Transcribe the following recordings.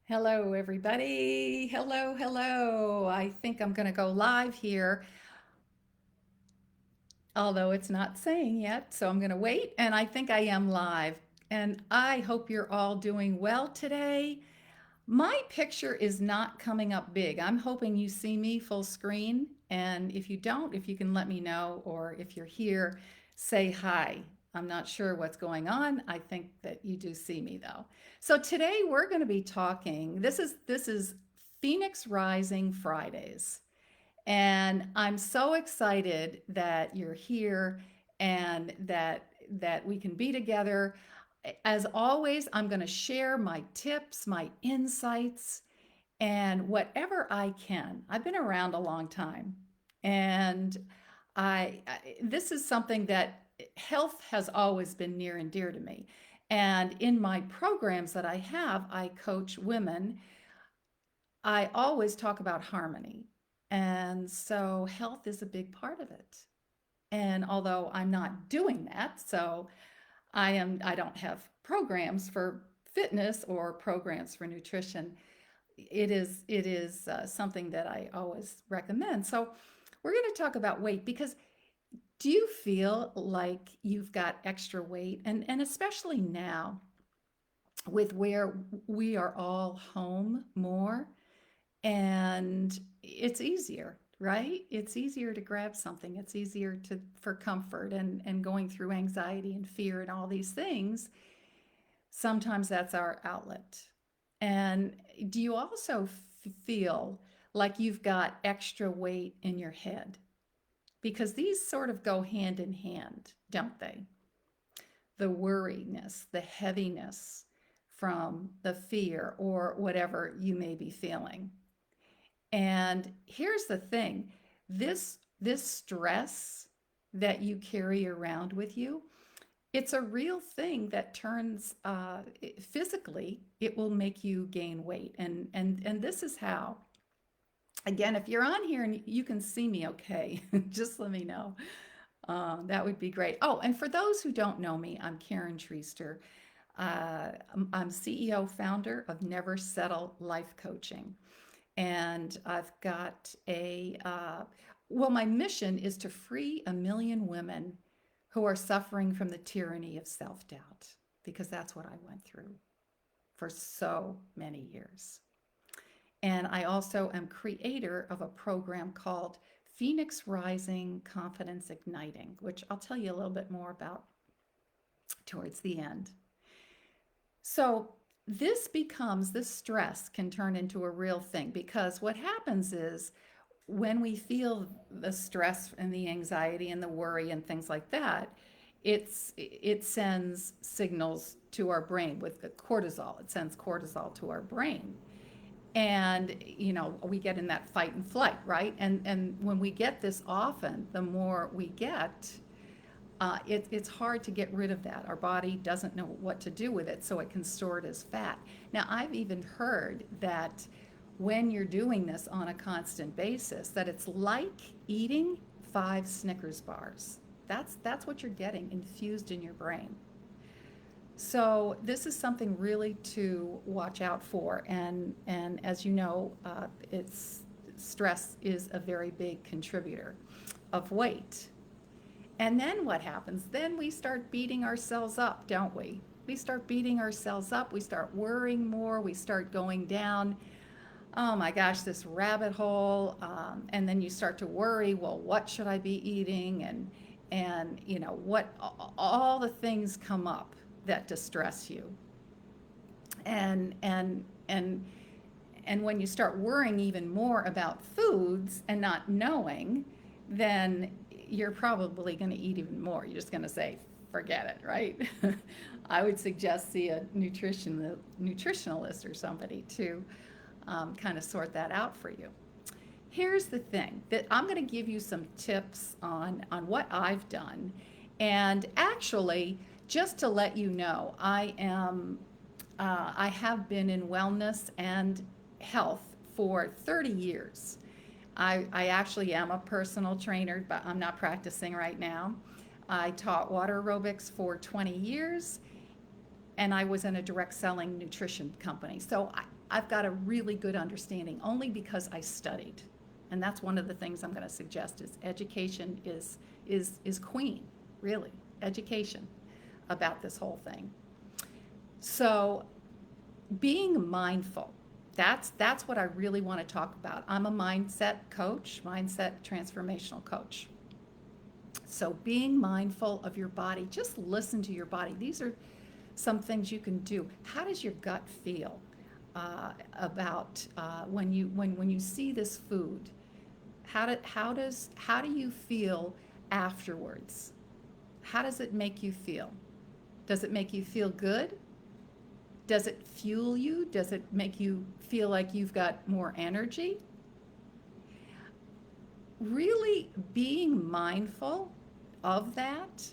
Hello, everybody. Hello, hello. I think I'm going to go live here, although it's not saying yet. So I'm going to wait, and I think I am live. And I hope you're all doing well today. My picture is not coming up big. I'm hoping you see me full screen. And if you don't, if you can let me know, or if you're here, say hi. I'm not sure what's going on. I think that you do see me though. So today we're going to be talking. This is Phoenix Rising Fridays. And I'm so excited that you're here and that we can be together. As always, I'm going to share my tips, my insights, and whatever I can. I've been around a long time, and this is something that health has always been near and dear to me. And in my programs that I have, I coach women. I always talk about harmony. And so health is a big part of it. And although I'm not doing that, so I don't have programs for fitness or programs for nutrition. It is something that I always recommend. So we're going to talk about weight because do you feel like you've got extra weight? And especially now with where we are all home more, and it's easier, right? It's easier to grab something. It's easier to for comfort and going through anxiety and fear and all these things. Sometimes that's our outlet. And do you also feel like you've got extra weight in your head? Because these sort of go hand in hand, don't they? The worriness, the heaviness from the fear or whatever you may be feeling. And here's the thing, this stress that you carry around with you, it's a real thing that turns physically, it will make you gain weight. And this is how. Again, if you're on here and you can see me okay, just let me know. That would be great. Oh, and for those who don't know me, I'm Karen Treaster. I'm CEO founder of Never Settle Life Coaching. And I've got well, my mission is to free 1 million women who are suffering from the tyranny of self doubt, because that's what I went through for so many years. And I also am creator of a program called Phoenix Rising Confidence Igniting, which I'll tell you a little bit more about towards the end. So this stress can turn into a real thing, because what happens is when we feel the stress and the anxiety and the worry and things like that, it sends signals to our brain with the cortisol. It sends cortisol to our brain. And we get in that fight and flight, right? And when we get this often, the more we get, it's hard to get rid of that. Our body doesn't know what to do with it, so it can store it as fat. Now, I've even heard that when you're doing this on a constant basis, that it's like eating 5 Snickers bars. That's what you're getting infused in your brain. So this is something really to watch out for, and as you know, it's stress is a very big contributor of weight. And then what happens? Then we start beating ourselves up, don't we? We start beating ourselves up. We start worrying more. We start going down, oh my gosh, this rabbit hole. And then you start to worry, well, what should I be eating? And what all the things come up that distress you. And and and and when you start worrying even more about foods and not knowing, then you're probably going to eat even more. You're just going to say, forget it, right? I would suggest see a nutritionalist or somebody to kind of sort that out for you. Here's the thing that I'm going to give you some tips on what I've done. And actually, just to let you know, I have been in wellness and health for 30 years. I actually am a personal trainer, but I'm not practicing right now. I taught water aerobics for 20 years, and I was in a direct selling nutrition company. So I've got a really good understanding only because I studied. And that's one of the things I'm going to suggest is education is queen, really. Education about this whole thing. So being mindful, that's what I really want to talk about. I'm a mindset coach, mindset transformational coach. So being mindful of your body, just listen to your body. These are some things you can do. How does your gut feel about when you see this food? How do you feel afterwards? How does it make you feel? Does it make you feel good? Does it fuel you? Does it make you feel like you've got more energy? Really being mindful of that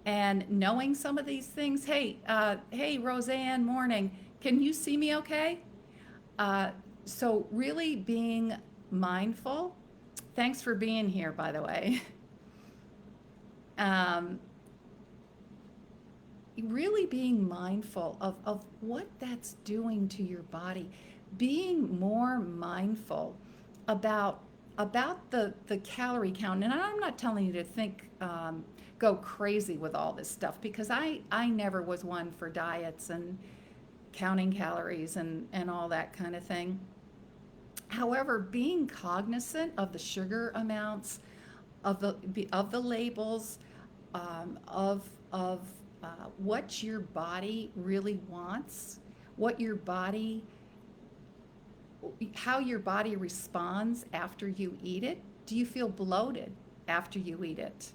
and knowing some of these things. Hey, Roseanne, morning. Can you see me okay? Uh, so really being mindful. Thanks for being here, by the way. Um, really being mindful of what that's doing to your body, being more mindful about the calorie count. And I'm not telling you to think go crazy with all this stuff because I never was one for diets and counting calories and all that kind of thing. However, being cognizant of the sugar amounts, of the labels, of what your body really wants, what your body, how your body responds after you eat it. Do you feel bloated after you eat it?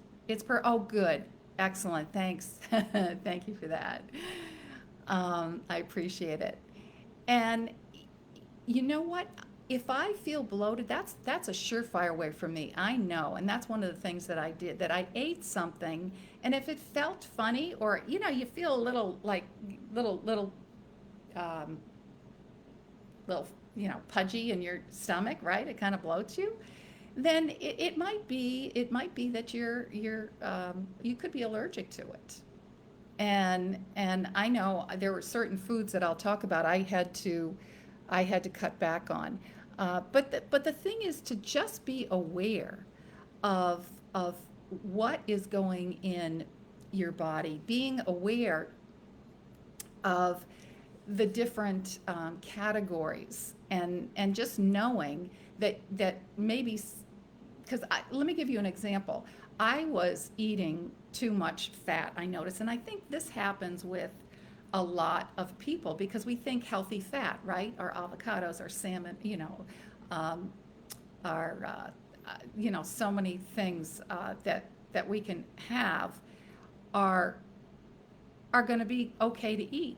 Oh, good, excellent, thanks, thank you for that. I appreciate it. And you know what? If I feel bloated, that's a surefire way for me. I know, and that's one of the things that I did. That I ate something, and if it felt funny, or you feel a little like little um, little pudgy in your stomach, right? It kind of bloats you. Then it might be that you could be allergic to it. And I know there were certain foods that I'll talk about I had to cut back on. But the thing is to just be aware of what is going in your body, being aware of the different categories, and just knowing that maybe because let me give you an example. I was eating too much fat, I noticed, and I think this happens with a lot of people because we think healthy fat, right? Our avocados, our salmon, um, our so many things that we can have are going to be okay to eat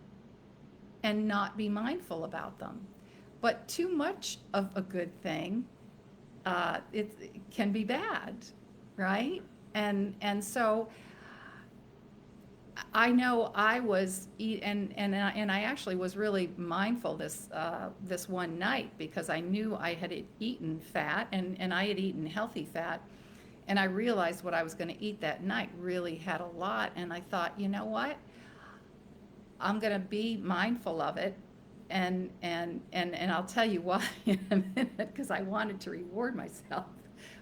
and not be mindful about them. But too much of a good thing, it can be bad, right? And so I know I was and I actually was really mindful this one night because I knew I had eaten fat and I had eaten healthy fat, and I realized what I was going to eat that night really had a lot, and I thought, you know what, I'm going to be mindful of it, and I'll tell you why in a minute because I wanted to reward myself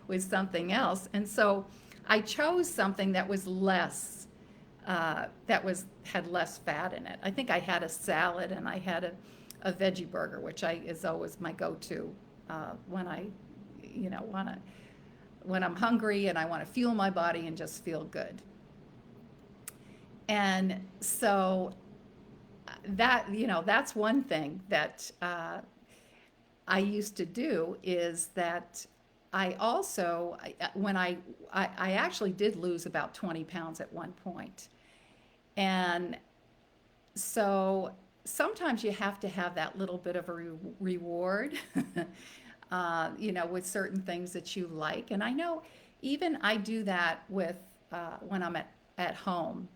with something else, and so I chose something that was less had less fat in it. I think I had a salad and I had a veggie burger, which is always my go-to when I, want to when I'm hungry and I want to fuel my body and just feel good. And so that's one thing that I used to do is that I also when I actually did lose about 20 pounds at one point. And so sometimes you have to have that little bit of a reward, with certain things that you like. And I know even I do that with when I'm at home,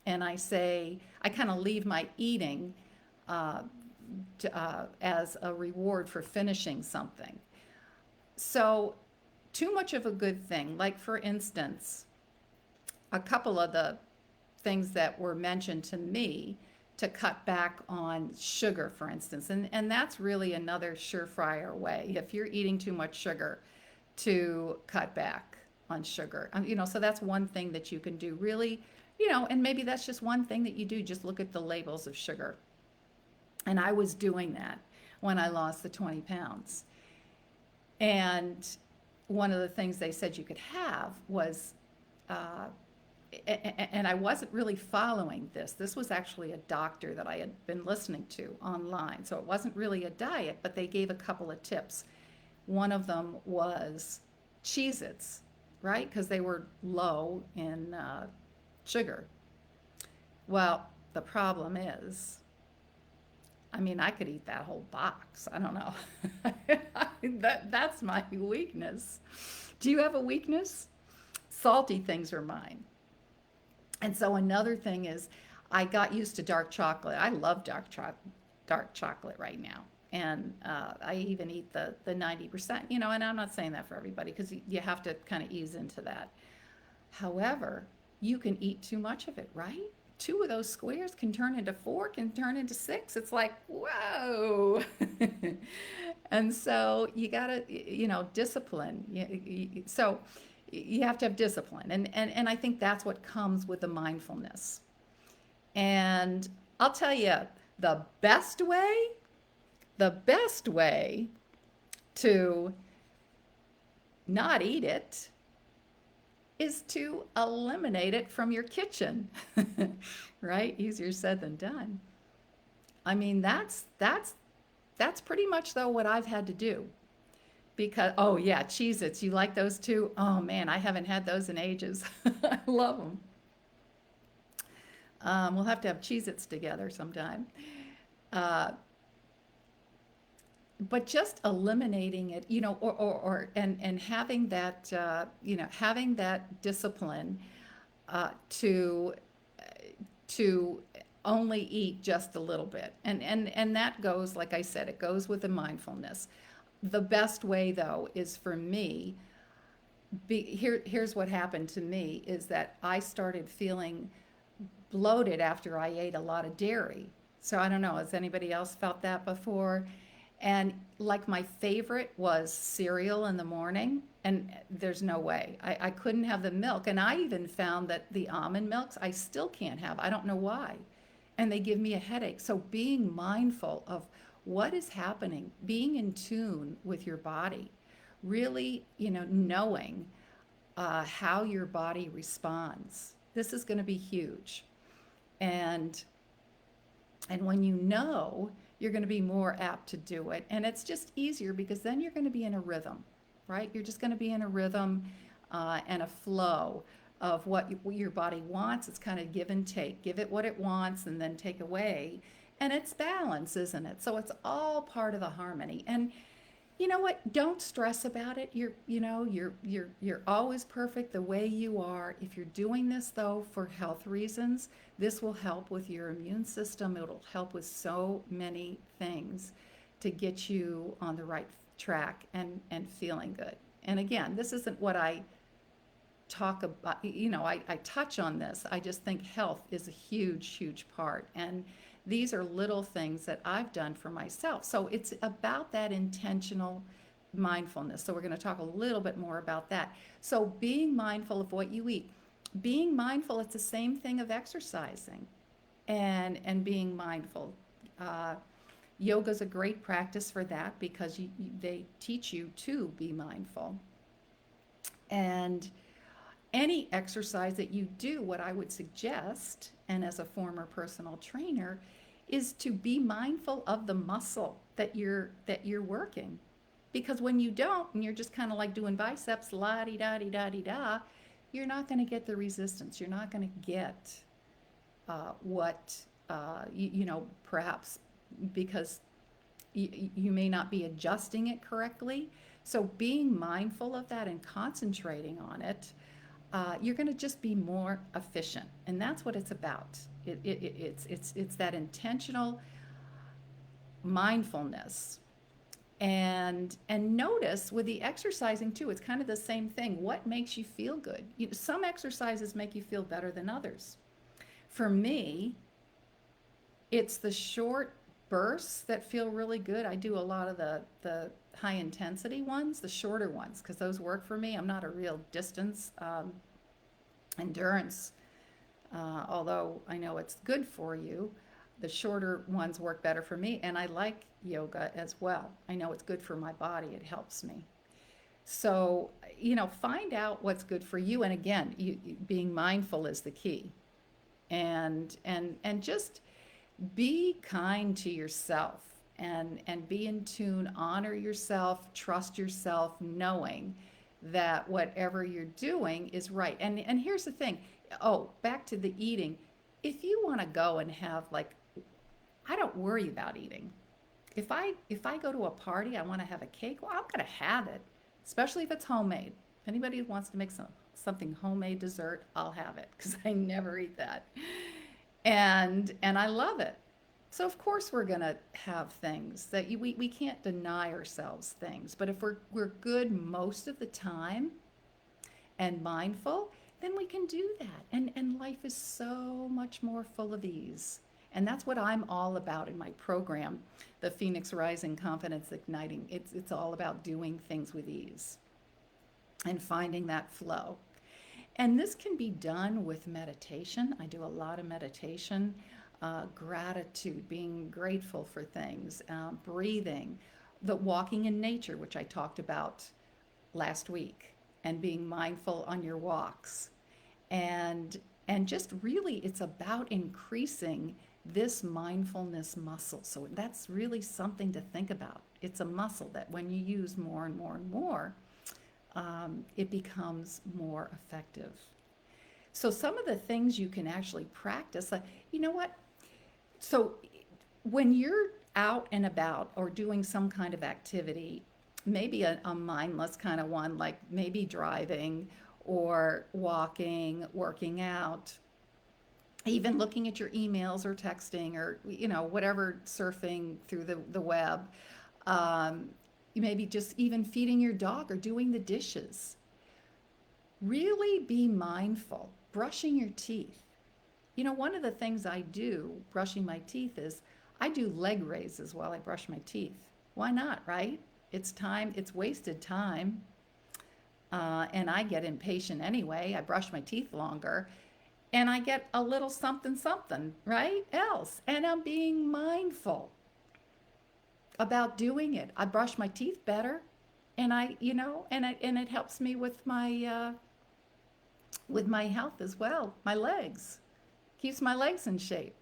and I kind of leave my eating uh, as a reward for finishing something. So too much of a good thing, like for instance, a couple of the things that were mentioned to me to cut back on sugar, for instance. And that's really another surefire way if you're eating too much sugar to cut back on sugar. So that's one thing that you can do really, and maybe that's just one thing that you do. Just look at the labels of sugar. And I was doing that when I lost the 20 pounds. And one of the things they said you could have was, uh, and I wasn't really following this. This was actually a doctor that I had been listening to online. So it wasn't really a diet, but they gave a couple of tips. One of them was Cheez-Its, right? Because they were low in sugar. Well, the problem is, I mean, I could eat that whole box. I don't know. That's my weakness. Do you have a weakness? Salty things are mine. And so another thing is I got used to dark chocolate. I love dark chocolate right now. And I even eat the 90%, and I'm not saying that for everybody because you have to kind of ease into that. However, you can eat too much of it, right? Two of those squares can turn into four, can turn into six. It's like, whoa. And so you got to, discipline. So you have to have discipline. And I think that's what comes with the mindfulness. And I'll tell you, the best way, the best way to not eat it is to eliminate it from your kitchen. Right? Easier said than done. I mean, that's pretty much though what I've had to do. Because oh yeah, Cheez-Its, you like those too? Oh man, I haven't had those in ages. I love them. We'll have to have Cheez-Its together sometime. Uh, but just eliminating it, and having that, having that discipline to to only eat just a little bit, and that goes, like I said, it goes with the mindfulness. The best way though is for me. Here's what happened to me is that I started feeling bloated after I ate a lot of dairy. So I don't know, has anybody else felt that before? And like my favorite was cereal in the morning, and there's no way. I couldn't have the milk. And I even found that the almond milks I still can't have. I don't know why. And they give me a headache. So being mindful of what is happening, being in tune with your body, really, knowing how your body responds. This is going to be huge. And when you know, you're going to be more apt to do it. And it's just easier because then you're going to be in a rhythm, right? You're just going to be in a rhythm and a flow of what your body wants. It's kind of give and take. Give it what it wants and then take away. And it's balance, isn't it? So it's all part of the harmony. And you know what? Don't stress about it. You're always perfect the way you are. If you're doing this though for health reasons, this will help with your immune system. It'll help with so many things to get you on the right track and feeling good. And again, this isn't what I talk about, I touch on this. I just think health is a huge, huge part. And these are little things that I've done for myself. So it's about that intentional mindfulness. So we're going to talk a little bit more about that. So being mindful of what you eat. Being mindful, it's the same thing of exercising and being mindful. Yoga is a great practice for that because they teach you to be mindful. And any exercise that you do, what I would suggest, and as a former personal trainer, is to be mindful of the muscle that you're working. Because when you don't, and you're just kind of like doing biceps, la di da di da di da, you're not going to get the resistance. You're not going to get what perhaps because you may not be adjusting it correctly. So being mindful of that and concentrating on it, you're going to just be more efficient, and that's what it's about. It's that intentional mindfulness, and notice with the exercising too. It's kind of the same thing. What makes you feel good? Some exercises make you feel better than others. For me, It's the short bursts that feel really good. I do a lot of the high intensity ones, the shorter ones, because those work for me. I'm not a real distance endurance, although I know it's good for you. The shorter ones work better for me, and I like yoga as well. I know it's good for my body, it helps me. So, find out what's good for you. And again, being mindful is the key. And just be kind to yourself and be in tune, honor yourself, trust yourself, knowing that whatever you're doing is right. And here's the thing. Oh, back to the eating. If you want to go and have, like, I don't worry about eating. If I go to a party, I want to have a cake, well, I'm going to have it, especially if it's homemade. If anybody wants to make something homemade dessert, I'll have it because I never eat that. And I love it. So of course we're going to have things that we can't deny ourselves things. But if we're good most of the time and mindful, then we can do that. And life is so much more full of ease. And that's what I'm all about in my program, the Phoenix Rising Confidence Igniting. It's all about doing things with ease and finding that flow. And this can be done with meditation. I do a lot of meditation, gratitude, being grateful for things, breathing, the walking in nature, which I talked about last week, and being mindful on your walks. And and just really it's about increasing this mindfulness muscle. So that's really something to think about. It's a muscle that when you use more and more and more, it becomes more effective. So some of the things you can actually practice, you know what? So when you're out and about or doing some kind of activity, maybe a mindless kind of one, like maybe driving or walking, working out, even looking at your emails or texting or whatever, surfing through the web, um, maybe just even feeding your dog or doing the dishes. Really be mindful. Brushing your teeth. One of the things I do brushing my teeth is I do leg raises while I brush my teeth. Why not, right? It's time, it's wasted time. And I get impatient anyway. I brush my teeth longer and I get a little something, something, right? Else. And I'm being mindful about doing it. I brush my teeth better and and it helps me with my health as well. My legs keeps my legs in shape.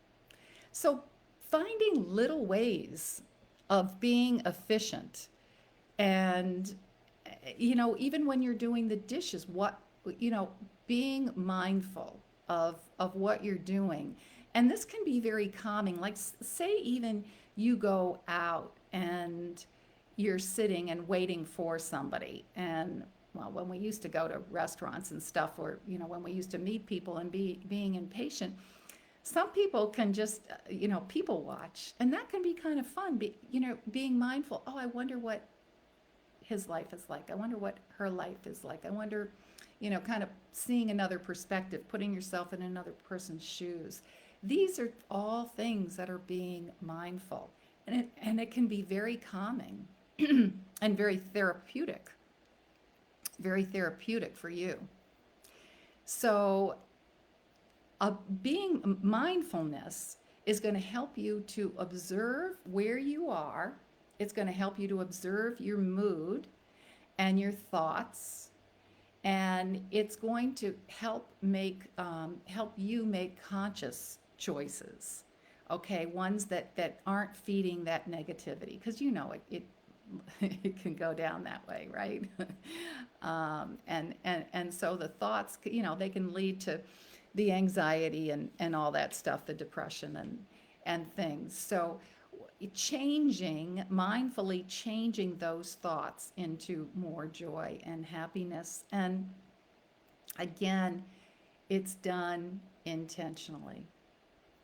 So finding little ways of being efficient and even when you're doing the dishes, you know being mindful of what you're doing. And this can be very calming. Like, say even you go out and you're sitting and waiting for somebody. And well, when we used to go to restaurants and stuff, or when we used to meet people and being impatient, some people can just people watch, and that can be kind of fun. Being mindful. Oh, I wonder what his life is like. I wonder what her life is like. I wonder, kind of seeing another perspective, putting yourself in another person's shoes. These are all things that are being mindful, and it can be very calming and very therapeutic for you. So, being mindfulness is going to help you to observe where you are. It's going to help you to observe your mood and your thoughts, and it's going to help you make conscious choices. Okay, ones that aren't feeding that negativity, because it can go down that way, right? And so the thoughts, they can lead to the anxiety and all that stuff, the depression and things. So mindfully changing those thoughts into more joy and happiness. And again, it's done intentionally.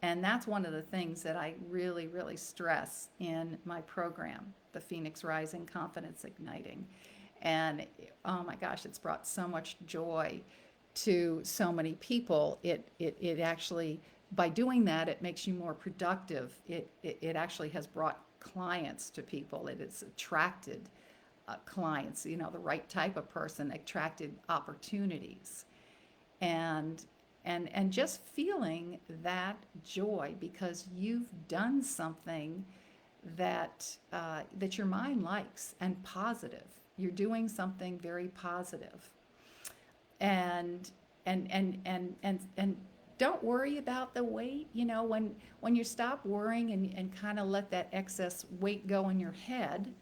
And that's one of the things that I really, really stress in my program, the Phoenix Rising Confidence Igniting. And oh my gosh, it's brought so much joy to so many people. It actually by doing that, it makes you more productive. It actually has brought clients to people. It has attracted clients, you know, the right type of person, attracted opportunities. And and just feeling that joy because you've done something that your mind likes and positive. You're doing something very positive, and and don't worry about the weight. You know, when you stop worrying and kind of let that excess weight go in your head,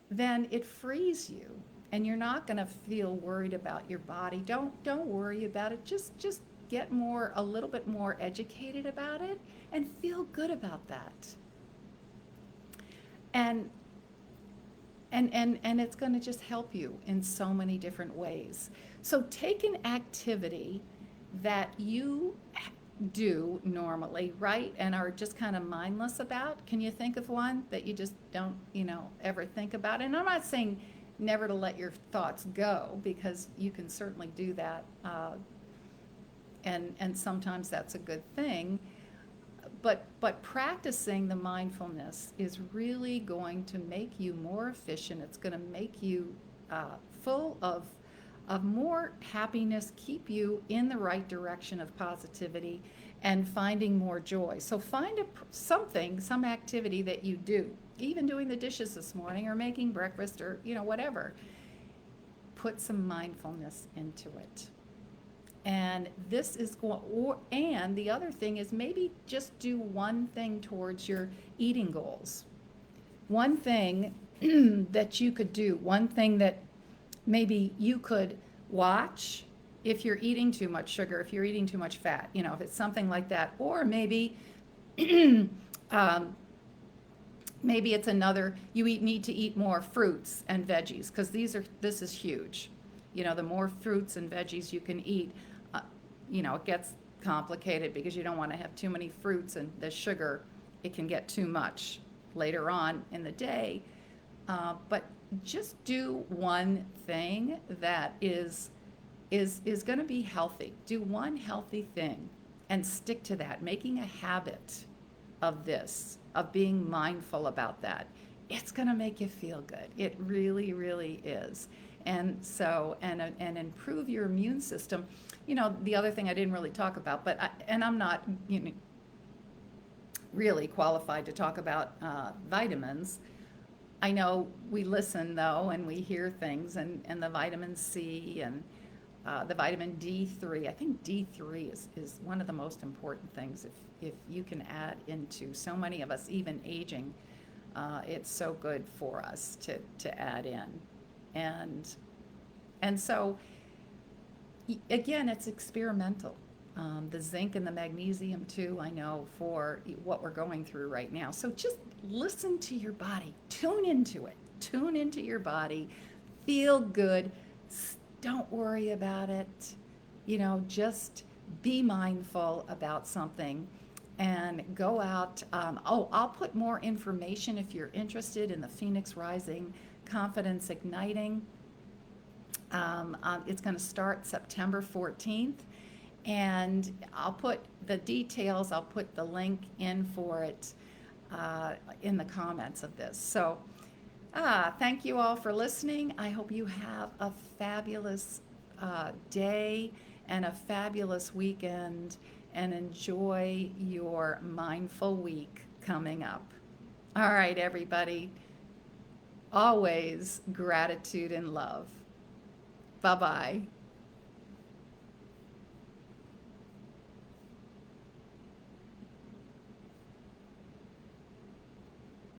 then it frees you, and you're not going to feel worried about your body. Don't worry about it. Just get more, a little bit more educated about it, and feel good about that. And and it's going to just help you in so many different ways. So take an activity that you do normally, right? And are just kind of mindless about. Can you think of one that you just don't, you know, ever think about? And I'm not saying never to let your thoughts go, because you can certainly do that. And sometimes that's a good thing. But practicing the mindfulness is really going to make you more efficient. It's going to make you full of more happiness, keep you in the right direction of positivity, and finding more joy. So find something, some activity that you do, even doing the dishes this morning or making breakfast or, you know, whatever. Put some mindfulness into it. And this is going, or, and the other thing is maybe just do one thing towards your eating goals. One thing that you could do, one thing that maybe you could watch if you're eating too much sugar, if you're eating too much fat, you know, if it's something like that. Or maybe, um, maybe it's another, need to eat more fruits and veggies, because this is huge. You know, the more fruits and veggies you can eat, uh, you know, it gets complicated because you don't want to have too many fruits, and the sugar, it can get too much later on in the day. But just do one thing that is going to be healthy. Do one healthy thing and stick to that, making a habit of this, of being mindful about that. It's going to make you feel good. It really, really is. And so, and improve your immune system. You know, the other thing I didn't really talk about, and I'm not, you know, really qualified to talk about vitamins. I know we listen though, and we hear things, and the vitamin C and the vitamin D3. I think D3 is one of the most important things if you can add into. So many of us, even aging, it's so good for us to add in. And and so again, it's experimental. The zinc and the magnesium too, I know, for what we're going through right now. So just listen to your body, tune into it, tune into your body, feel good. Don't worry about it. You know, just be mindful about something and go out. I'll put more information if you're interested in the Phoenix Rising Confidence Igniting. It's going to start September 14th, and I'll put the details, I'll put the link in for it in the comments of this. So thank you all for listening. I hope you have a fabulous day and a fabulous weekend, and enjoy your mindful week coming up. All right, everybody. Always gratitude and love. Bye bye.